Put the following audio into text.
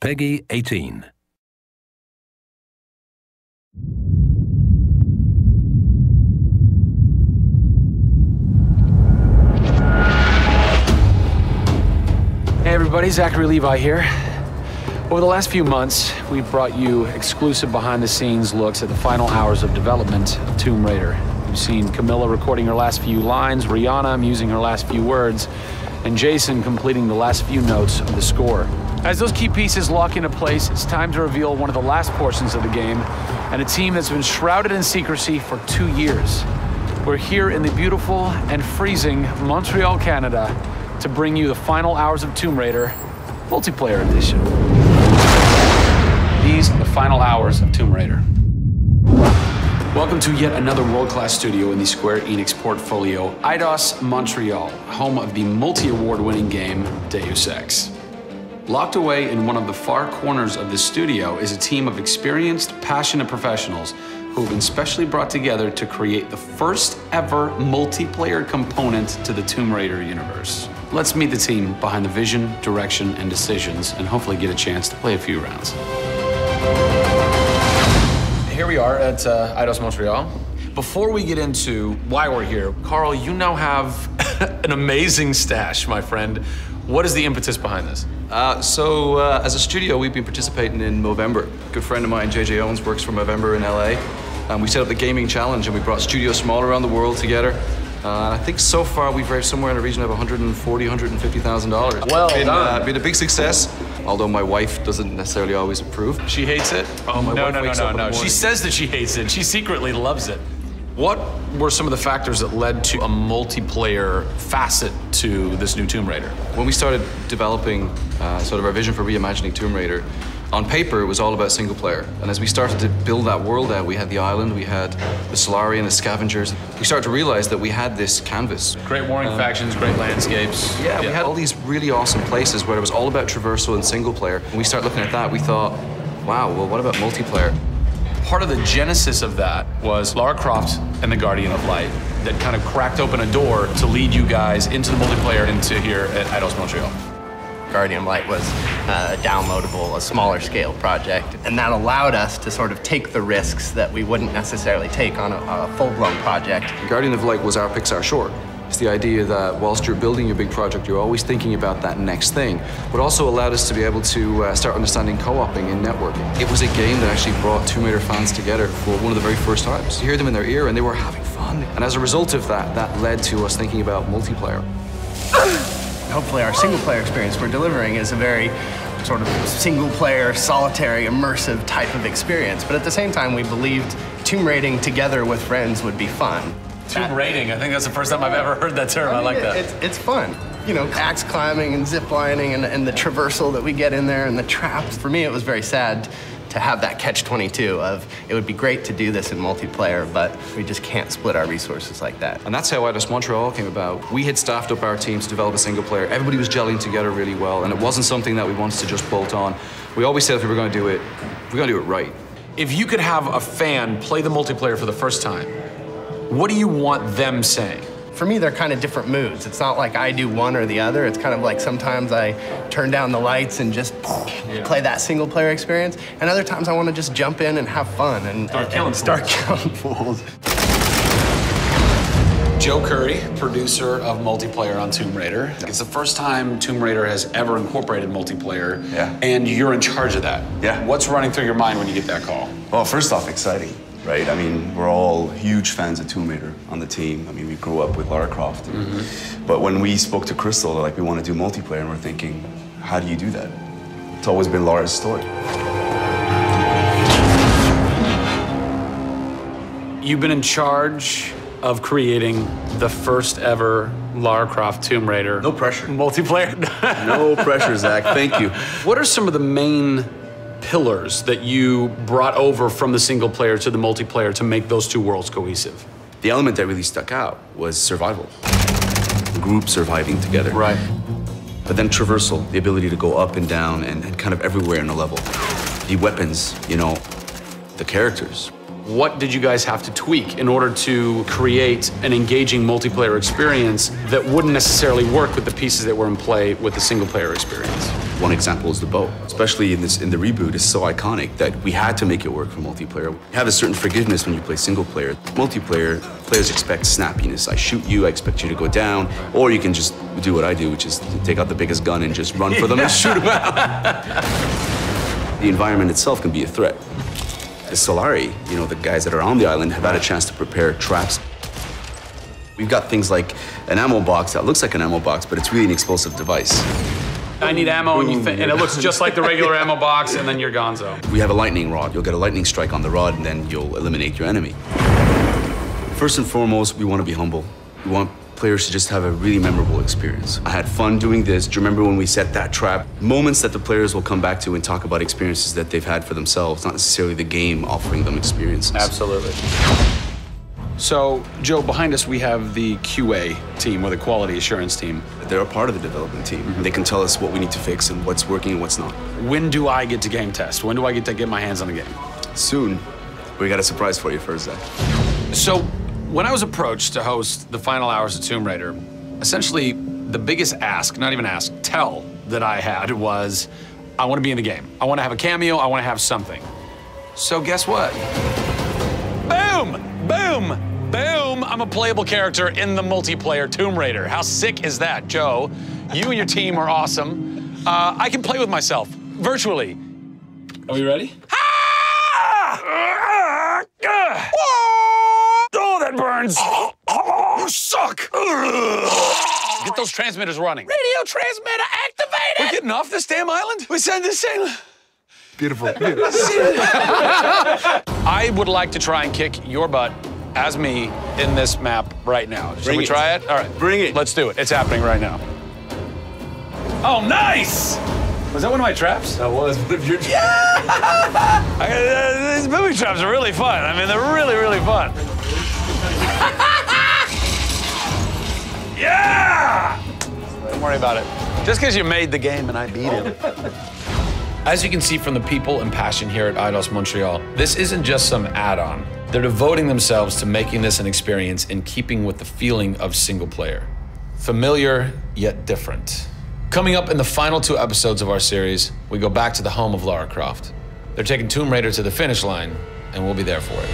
PEGI 18. Hey everybody, Zachary Levi here. Over the last few months, we've brought you exclusive behind-the-scenes looks at the final hours of development of Tomb Raider. You've seen Camilla recording her last few lines, Rihanna musing her last few words, and Jason completing the last few notes of the score. As those key pieces lock into place, it's time to reveal one of the last portions of the game, and a team that's been shrouded in secrecy for 2 years. We're here in the beautiful and freezing Montreal, Canada, to bring you the final hours of Tomb Raider multiplayer edition. These are the final hours of Tomb Raider. Welcome to yet another world-class studio in the Square Enix portfolio, Eidos Montreal, home of the multi-award-winning game Deus Ex. Locked away in one of the far corners of this studio is a team of experienced, passionate professionals who have been specially brought together to create the first ever multiplayer component to the Tomb Raider universe. Let's meet the team behind the vision, direction, and decisions, and hopefully get a chance to play a few rounds. Here we are at Eidos Montreal. Before we get into why we're here, Carl, you now have an amazing stash, my friend. What is the impetus behind this? As a studio, we've been participating in Movember. A good friend of mine, JJ Owens, works for Movember in LA. We set up the gaming challenge and we brought studios from all around the world together. I think so far we've raised somewhere in the region of $140,000, $150,000. Well done. Been a big success, although my wife doesn't necessarily always approve. She hates it? Oh, my wife wakes up in the morning. She says that she hates it. She secretly loves it. What were some of the factors that led to a multiplayer facet to this new Tomb Raider? When we started developing sort of our vision for reimagining Tomb Raider, on paper, it was all about single player. And as we started to build that world out, we had the island, we had the Solarian, the scavengers. We started to realize that we had this canvas. Great warring factions, great landscapes. Yeah, we had all these really awesome places where it was all about traversal and single player. When we started looking at that, we thought, wow, well, what about multiplayer? Part of the genesis of that was Lara Croft and the Guardian of Light that kind of cracked open a door to lead you guys into the multiplayer into here at Eidos Montreal. Guardian of Light was a downloadable, a smaller scale project, and that allowed us to sort of take the risks that we wouldn't necessarily take on a full-blown project. Guardian of Light was our Pixar short. It's the idea that whilst you're building your big project, you're always thinking about that next thing, but also allowed us to be able to start understanding co-oping and networking. It was a game that actually brought Tomb Raider fans together for one of the very first times. You hear them in their ear and they were having fun. And as a result of that, that led to us thinking about multiplayer. Hopefully our single-player experience we're delivering is a very sort of single-player, solitary, immersive type of experience. But at the same time, we believed tomb raiding together with friends would be fun. Tomb raiding, I think that's the first time I've ever heard that term. I like that. It's fun. You know, axe climbing and zip lining and the traversal that we get in there and the traps. For me, it was very sad to have that catch-22 of it would be great to do this in multiplayer, but we just can't split our resources like that. And that's how Eidos Montreal came about. We had staffed up our teams to develop a single player. Everybody was gelling together really well, and it wasn't something that we wanted to just bolt on. We always said if we were going to do it, we're going to do it right. If you could have a fan play the multiplayer for the first time, what do you want them saying? For me, they're kind of different moods. It's not like I do one or the other. It's kind of like sometimes I turn down the lights and just play that single player experience. And other times I want to just jump in and have fun and start killing fools. Joe Curry, producer of multiplayer on Tomb Raider. It's the first time Tomb Raider has ever incorporated multiplayer, and you're in charge of that. Yeah. What's running through your mind when you get that call? Well, first off, exciting, right? I mean, we're all huge fans of Tomb Raider on the team. I mean, we grew up with Lara Croft. But when we spoke to Crystal, like, we want to do multiplayer, and we're thinking, how do you do that? It's always been Lara's story. You've been in charge of creating the first ever Lara Croft Tomb Raider. No pressure. Multiplayer. No pressure, Zach. Thank you. What are some of the main pillars that you brought over from the single player to the multiplayer to make those two worlds cohesive? The element that really stuck out was survival. The group surviving together. Right. But then traversal, the ability to go up and down and kind of everywhere in a level. The weapons, you know, the characters. What did you guys have to tweak in order to create an engaging multiplayer experience that wouldn't necessarily work with the pieces that were in play with the single player experience? One example is the bow. Especially in the reboot, it's so iconic that we had to make it work for multiplayer. You have a certain forgiveness when you play single player. Multiplayer, players expect snappiness. I shoot you, I expect you to go down, or you can just do what I do, which is take out the biggest gun and just run for them and shoot them out. The environment itself can be a threat. The Solari, you know, the guys that are on the island have had a chance to prepare traps. We've got things like an ammo box that looks like an ammo box, but it's really an explosive device. I need ammo, and it looks just like the regular ammo box, and then you're gonzo. We have a lightning rod. You'll get a lightning strike on the rod, and then you'll eliminate your enemy. First and foremost, we want to be humble. We want players to just have a really memorable experience. I had fun doing this. Do you remember when we set that trap? Moments that the players will come back to and talk about experiences that they've had for themselves, not necessarily the game offering them experiences. Absolutely. So, Joe, behind us we have the QA team, or the quality assurance team. They're a part of the development team. Mm-hmm. They can tell us what we need to fix and what's working and what's not. When do I get to game test? When do I get to get my hands on the game? Soon. We got a surprise for you first, Zach. So, when I was approached to host the final hours of Tomb Raider, essentially the biggest ask, not even ask, tell that I had was, I want to be in the game. I want to have a cameo, I want to have something. So guess what? Boom! Boom! Boom! I'm a playable character in the multiplayer Tomb Raider. How sick is that, Joe? You and your team are awesome. I can play with myself, virtually. Are we ready? Oh, that burns! You suck! Get those transmitters running. Radio transmitter activated! We're getting off this damn island? We send this thing. Beautiful. I would like to try and kick your butt as me in this map right now. Should we try it? All right. Bring it. Let's do it. It's happening right now. Oh, nice! Was that one of my traps? That was one of your traps. Yeah! These movie traps are really fun. I mean, they're really, really fun. Yeah! Don't worry about it. Just because you made the game and I beat it. As you can see from the people and passion here at Eidos Montreal, this isn't just some add-on. They're devoting themselves to making this an experience in keeping with the feeling of single player. Familiar, yet different. Coming up in the final 2 episodes of our series, we go back to the home of Lara Croft. They're taking Tomb Raider to the finish line, and we'll be there for it.